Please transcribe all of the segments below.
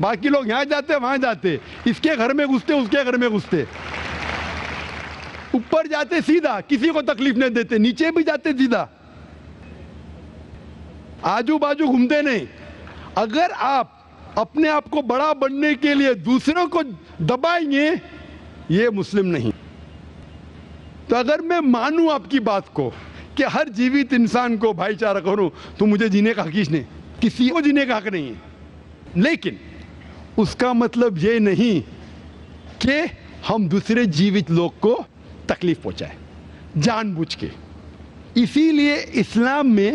باقی لوگ یہاں جاتے وہاں جاتے, اس کے گھر میں گھستے اس کے گھر میں گھستے, اوپر جاتے سیدھا, کسی کو تکلیف نہیں دیتے, نیچے بھی جاتے سیدھا, آجو باجو گھومتے نہیں. اگر آپ اپنے آپ کو بڑا بننے کے لیے دوسروں کو دبائیں گے, یہ مسلم نہیں. تو اگر میں مانوں آپ کی بات کو کہ ہر جیوت انسان کو بھائی چارہ کروں, تو مجھے جینے کا حق نہیں, کسی کو جینے کا حق نہیں ہے. لیکن اس کا مطلب یہ نہیں کہ ہم دوسرے جیوت لوگ کو تکلیف پہنچائیں جان بوجھ کے. اسی لیے اسلام میں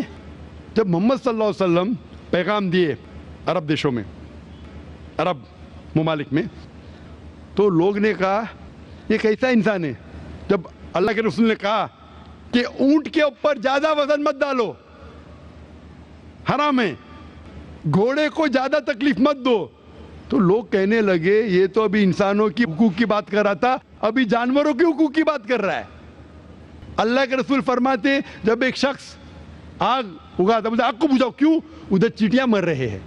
جب محمد صلی اللہ علیہ وسلم پیغام دیے عرب دیشوں میں, عرب ممالک میں, تو لوگ نے کہا یہ کیسا انسان ہے. جب اللہ کے رسول نے کہا کہ اونٹ کے اوپر زیادہ وزن مت ڈالو, حرام ہے, گھوڑے کو زیادہ تکلیف مت دو, تو لوگ کہنے لگے یہ تو ابھی انسانوں کی حقوق کی بات کر رہا تھا, ابھی جانوروں کے حقوق کی بات کر رہا ہے. اللہ کے رسول فرماتے جب ایک شخص آگ اگاتا, مجھے آگ کو بجھاؤ, کیوں؟ ادھر چیٹیاں مر رہے ہیں.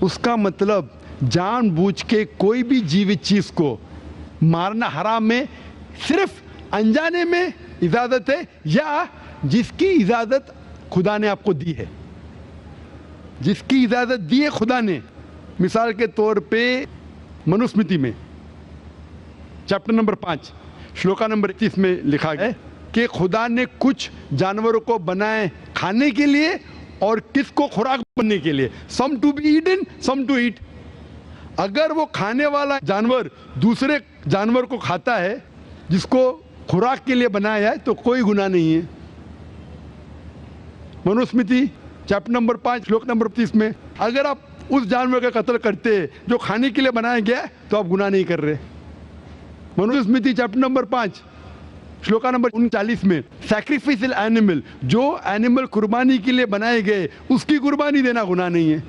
اس کا مطلب جان بوجھ کے کوئی بھی جیوت چیز کو مارنا حرام ہے, صرف انجانے میں اجازت ہے, یا جس کی اجازت خدا نے آپ کو دی ہے, جس کی اجازت دی ہے خدا نے. مثال کے طور پہ منوسمرتی میں چیپٹر نمبر 5 شلوکا نمبر 31 میں لکھا ہے کہ خدا نے کچھ جانوروں کو بنائے کھانے کے لیے اور کس کو خوراک بننے کے لیے. Some to be eaten, some to eat. اگر وہ کھانے والا جانور دوسرے جانور کو کھاتا ہے جس کو خوراک کے لیے بنایا ہے, تو کوئی گناہ نہیں ہے. منوسمرتی چیپٹر نمبر 5 شلوک نمبر 30 میں اگر آپ اس جانور کا قتل کرتے جو کھانے کے لیے بنایا گیا تو آپ گناہ نہیں کر رہے. منوسمرتی چیپٹر نمبر 5 شلوکا نمبر 39 میں سیکریفائسل اینیمل, جو اینیمل قربانی کے لیے بنائے گئے اس کی قربانی دینا گناہ نہیں ہے.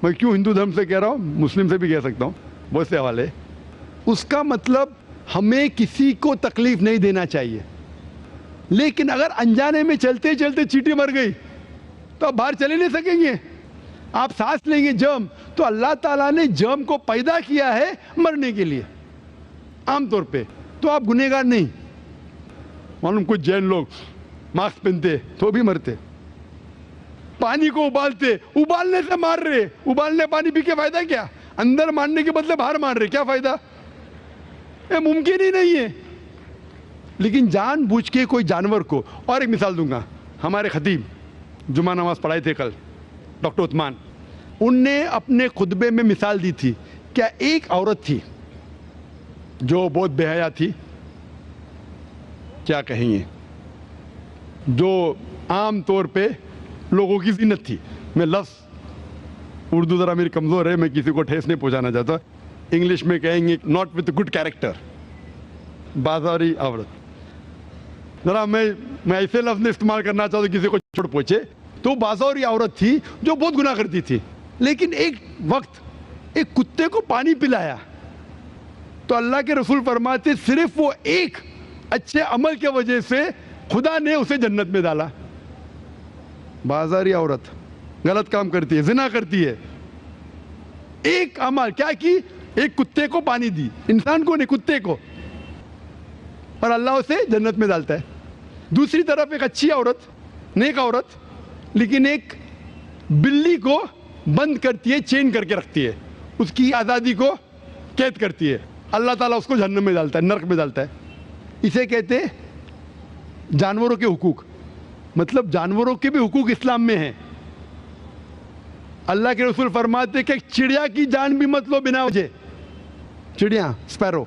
میں کیوں ہندو دھرم سے کہہ رہا ہوں, مسلم سے بھی کہہ سکتا ہوں, بہت سے حوالے. اس کا مطلب ہمیں کسی کو تکلیف نہیں دینا چاہیے. لیکن اگر انجانے میں چلتے چلتے چیٹی مر گئی تو آپ باہر چلے نہیں سکیں گے, آپ سانس لیں گے جرم, تو اللہ تعالیٰ نے جرم کو پیدا کیا ہے مرنے کے لیے عام طور پہ, تو آپ گنہگار نہیں. معلوم کچھ جین لوگ ماسک پہنتے تو بھی مرتے, پانی کو ابالتے, ابالنے سے مار رہے, ابالنے پانی پی کے فائدہ کیا؟ اندر مارنے کے بدلے باہر مار رہے, کیا فائدہ؟ یہ ممکن ہی نہیں ہے. لیکن جان بوجھ کے کوئی جانور کو, اور ایک مثال دوں گا, ہمارے خطیب جمعہ نماز پڑھائے تھے کل, ڈاکٹر عثمان, ان نے اپنے خطبے میں مثال دی تھی. کیا ایک عورت تھی جو بہت بے حیا تھی, کیا کہیں گے, جو عام طور پہ لوگوں کی زینت تھی. میں لفظ اردو ذرا میری کمزور ہے, میں کسی کو ٹھیس نہیں پہنچانا چاہتا, انگلش میں کہیں گے ناٹ وتھ گڈ کیریکٹر, بازاری عورت. ذرا میں ایسے لفظ نہیں استعمال کرنا چاہتا کسی کو چھوڑ پہنچے. تو بازاری عورت تھی جو بہت گناہ کرتی تھی, لیکن ایک وقت ایک کتے کو پانی پلایا تو اللہ کے رسول فرماتے صرف وہ ایک اچھے عمل کے وجہ سے خدا نے اسے جنت میں ڈالا. بازاری عورت غلط کام کرتی ہے, زنا کرتی ہے, ایک عمل کیا کی, ایک کتے کو پانی دی, انسان کو نہیں کتے کو, اور اللہ اسے جنت میں ڈالتا ہے. دوسری طرف ایک اچھی عورت, نیک عورت, لیکن ایک بلی کو بند کرتی ہے, چین کر کے رکھتی ہے, اس کی آزادی کو قید کرتی ہے, اللہ تعالیٰ اس کو جہنم میں ڈالتا ہے, نرک میں ڈالتا ہے. اسے کہتے جانوروں کے حقوق. مطلب جانوروں کے بھی حقوق اسلام میں ہیں. اللہ کے رسول فرماتے کہ چڑیا کی جان بھی مت لو بنا وجہ. چڑیا, اسپیرو,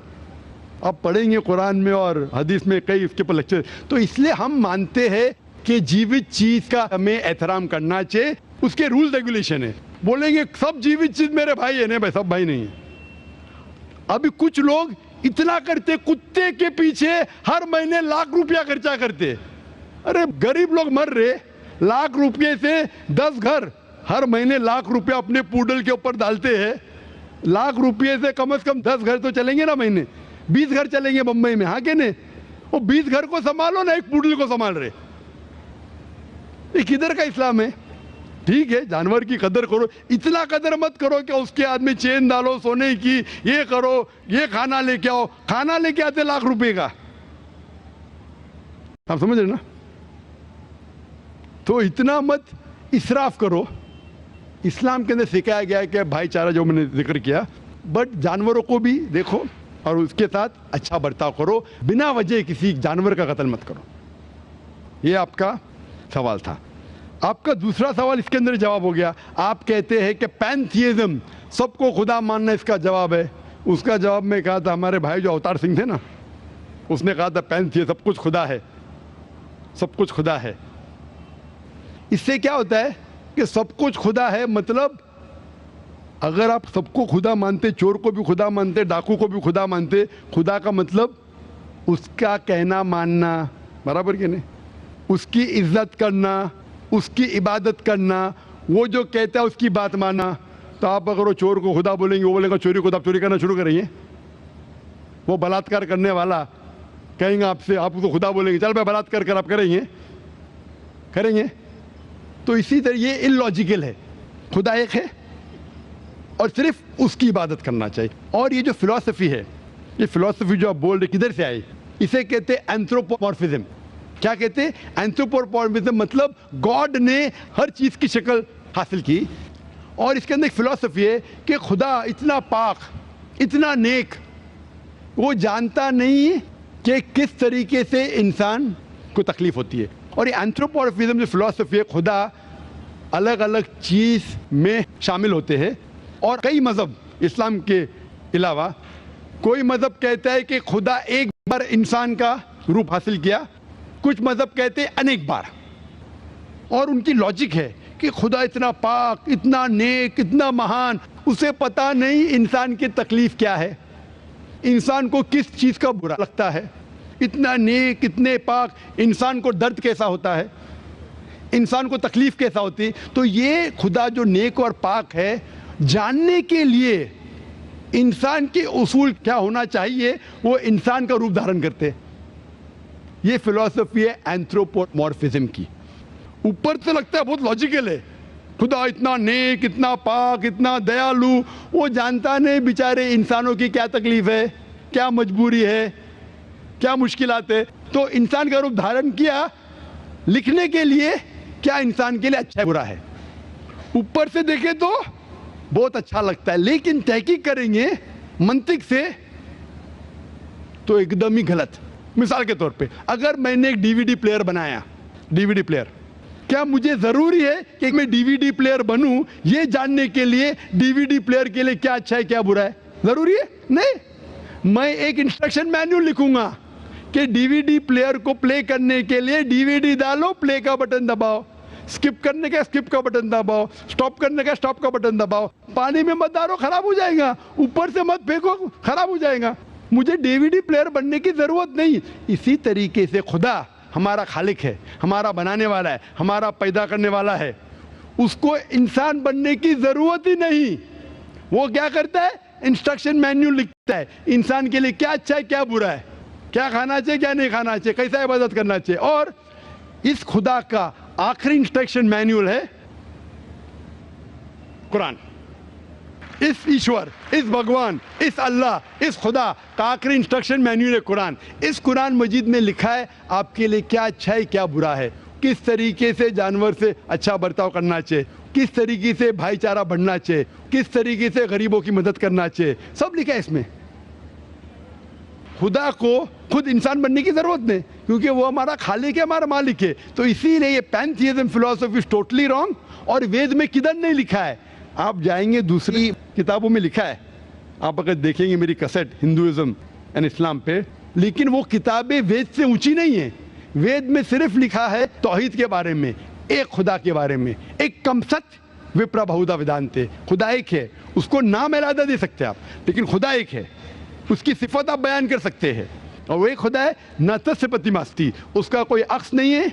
آپ پڑھیں گے قرآن میں اور حدیث میں کئی اس کے پر لیکچر. تو اس لیے ہم مانتے ہیں کہ جیوت چیز کا ہمیں احترام کرنا چاہیے, اس کے رول ریگولیشن ہے. بولیں گے سب جیوت چیز میرے بھائی ہیں, نہیں بھائی, سب بھائی نہیں ہیں. ابھی کچھ لوگ اتنا کرتے, کتے کے پیچھے ہر مہینے لاکھ روپیہ خرچہ کرتے. ارے غریب لوگ مر رہے, لاکھ روپے سے 10 گھر ہر مہینے لاکھ روپیہ اپنے پوڈل کے اوپر ڈالتے ہیں. لاکھ روپے سے کم از کم 10 گھر تو چلیں گے نا مہینے, 20 گھر چلیں گے بمبئی میں, ہاں کہ نہیں؟ وہ 20 گھر کو سنبھالو نا, ایک پوڈل کو سنبھال رہے. یہ کدھر کا اسلام ہے؟ ٹھیک ہے جانور کی قدر کرو, اتنا قدر مت کرو کہ اس کے ہاتھ میں چین ڈالو سونے کی, یہ کرو, یہ کھانا لے کے آؤ, کھانا لے کے آتے لاکھ روپے کا, آپ سمجھ رہے نا. تو اتنا مت اسراف کرو. اسلام کے اندر سکھایا گیا ہے کہ بھائی چارہ جو میں نے ذکر کیا, بٹ جانوروں کو بھی دیکھو اور اس کے ساتھ اچھا برتاؤ کرو, بنا وجہ کسی جانور کا قتل مت کرو. یہ آپ کا سوال تھا. آپ کا دوسرا سوال اس کے اندر جواب ہو گیا. آپ کہتے ہیں کہ پینتھیزم, سب کو خدا ماننا اس کا جواب ہے. اس کا جواب میں کہا تھا, ہمارے بھائی جو اوتار سنگھ تھے نا, اس نے کہا تھا پینتھیزم سب کچھ خدا ہے, سب کچھ خدا ہے. اس سے کیا ہوتا ہے کہ سب کچھ خدا ہے, مطلب اگر آپ سب کو خدا مانتے, چور کو بھی خدا مانتے, ڈاکو کو بھی خدا مانتے, خدا کا مطلب اس کا کہنا ماننا, برابر کہ نہیں, اس کی عزت کرنا, اس کی عبادت کرنا, وہ جو کہتا ہے اس کی بات ماننا. تو آپ اگر وہ چور کو خدا بولیں گے, وہ بولے گا چوری کو, آپ چوری کرنا شروع کریں گے. وہ بلاತ್ಕಾರ کرنے والا کہیں گے آپ سے, آپ اس کو خدا بولیں گے, چل بھائی بلاತ್ಕಾರ کر, آپ کریں گے. تو اسی طرح یہ ان لاجیکل ہے. خدا ایک ہے اور صرف اس کی عبادت کرنا چاہیے. اور یہ جو فلسفی ہے, یہ فلسفی جو آپ بول رہے کدھر سے آئی, اسے کہتے ہیں اینتھروپومورفزم. کیا کہتے ہیں اینتھروپومورفزم, مطلب گاڈ نے ہر چیز کی شکل حاصل کی. اور اس کے اندر ایک فلسفی ہے کہ خدا اتنا پاک, اتنا نیک, وہ جانتا نہیں کہ کس طریقے سے انسان کو تکلیف ہوتی ہے. اور یہ اینتھروپومورفزم جو فلسفی ہے, خدا الگ الگ چیز میں شامل ہوتے ہیں. اور کئی مذہب اسلام کے علاوہ, کوئی مذہب کہتا ہے کہ خدا ایک بار انسان کا روپ حاصل کیا, کچھ مذہب کہتے ہیں انیک بار. اور ان کی لاجک ہے کہ خدا اتنا پاک, اتنا نیک, اتنا مہان, اسے پتہ نہیں انسان کی تکلیف کیا ہے, انسان کو کس چیز کا برا لگتا ہے. اتنا نیک, اتنے پاک, انسان کو درد کیسا ہوتا ہے, انسان کو تکلیف کیسا ہوتی ہے. تو یہ خدا جو نیک اور پاک ہے, جاننے کے لیے انسان کے اصول کیا ہونا چاہیے وہ انسان کا روپ دھارن کرتے. یہ فلسفی ہے اینتھروپومورفزم کی. اوپر سے لگتا ہے بہت لاجیکل ہے, خدا اتنا نیک, اتنا پاک, اتنا دیالو, وہ جانتا نہیں بیچارے انسانوں کی کیا تکلیف ہے, کیا مجبوری ہے, کیا مشکلات ہے. تو انسان کا روپ دھارن کیا لکھنے کے لیے کیا انسان کے لیے اچھا ہے برا ہے. اوپر سے دیکھیں تو بہت اچھا لگتا ہے, لیکن تحقیق کریں گے منطق سے تو ایک دم ہی غلط. مثال کے طور پہ اگر میں نے ایک ڈی وی ڈی پلیئر بنایا, ڈی وی ڈی پلیئر, کیا مجھے ضروری ہے کہ میں ڈی وی ڈی پلیئر بنوں یہ جاننے کے لیے ڈی وی ڈی پلیئر کے لیے کیا اچھا ہے کیا برا ہے؟ ضروری ہے نہیں. میں ایک انسٹرکشن مینیول لکھوں گا کہ ڈی وی ڈی پلیئر کو پلے کرنے کے لیے ڈی وی ڈی ڈالو, پلے کا بٹن دباؤ, اسکپ کرنے کا اسکپ کا بٹن دباؤ, اسٹاپ کرنے کا اسٹاپ کا بٹن دباؤ. پانی میں مت ڈالو, خراب ہو جائے گا. اوپر سے مت پھینکو, خراب ہو جائے گا. مجھے ڈی وی ڈی پلیئر بننے کی ضرورت نہیں. اسی طریقے سے خدا ہمارا خالق ہے, ہمارا بنانے والا ہے, ہمارا پیدا کرنے والا ہے, اس کو انسان بننے کی ضرورت ہی نہیں. وہ کیا کرتا ہے, انسٹرکشن مینیول لکھتا ہے انسان کے لیے کیا اچھا ہے کیا برا ہے, کیا کھانا چاہیے کیا نہیں کھانا چاہیے, کیسا عبادت کرنا چاہیے. اور اس خدا کا آخری انسٹرکشن مینیول ہے قرآن. اس ایشور, اس بھگوان, اس اللہ, اس خدا کا آخری انسٹرکشن مینیول ہے قرآن. اس قرآن مجید میں لکھا ہے آپ کے لیے کیا اچھا ہے کیا برا ہے, کس طریقے سے جانور سے اچھا برتاؤ کرنا چاہیے, کس طریقے سے بھائی چارہ بڑھنا چاہیے, کس طریقے سے غریبوں کی مدد کرنا چاہیے, سب لکھا ہے اس میں. خدا کو خود انسان بننے کی ضرورت نہیں, کیونکہ وہ ہمارا خالق ہے, ہمارا مالک ہے. تو اسی لیے یہ پینتھیزم فلسفی از ٹوٹلی رانگ. اور وید میں کدھر نہیں لکھا ہے, آپ جائیں گے دوسری کتابوں میں لکھا ہے, آپ اگر دیکھیں گے میری کیسٹ ہندوازم اینڈ اسلام پہ, لیکن وہ کتابیں وید سے اونچی نہیں ہیں. وید میں صرف لکھا ہے توحید کے بارے میں, ایک خدا کے بارے میں, ایک کم ست وپرا بہودا ویدانتے, خدا ایک ہے. اس کو نام علیحدہ دے سکتے آپ, لیکن خدا ایک ہے, اس کی صفت آپ بیان کر سکتے ہیں. اور وہ ایک خدا ہے نہ تسپتی ماستی, اس کا کوئی عکس نہیں ہے,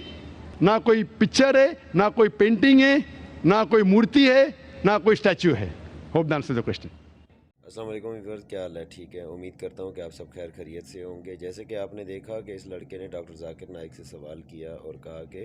نہ کوئی پکچر ہے, نہ کوئی پینٹنگ ہے, نہ کوئی مورتی ہے, نہ کوئی اسٹیچو ہے. Hope answer the question. السلام علیکم ویورز, کیا حال ہے؟ ٹھیک ہے, امید کرتا ہوں کہ آپ سب خیر خیریت سے ہوں گے. جیسے کہ آپ نے دیکھا کہ اس لڑکے نے ڈاکٹر ذاکر نائک سے سوال کیا اور کہا کہ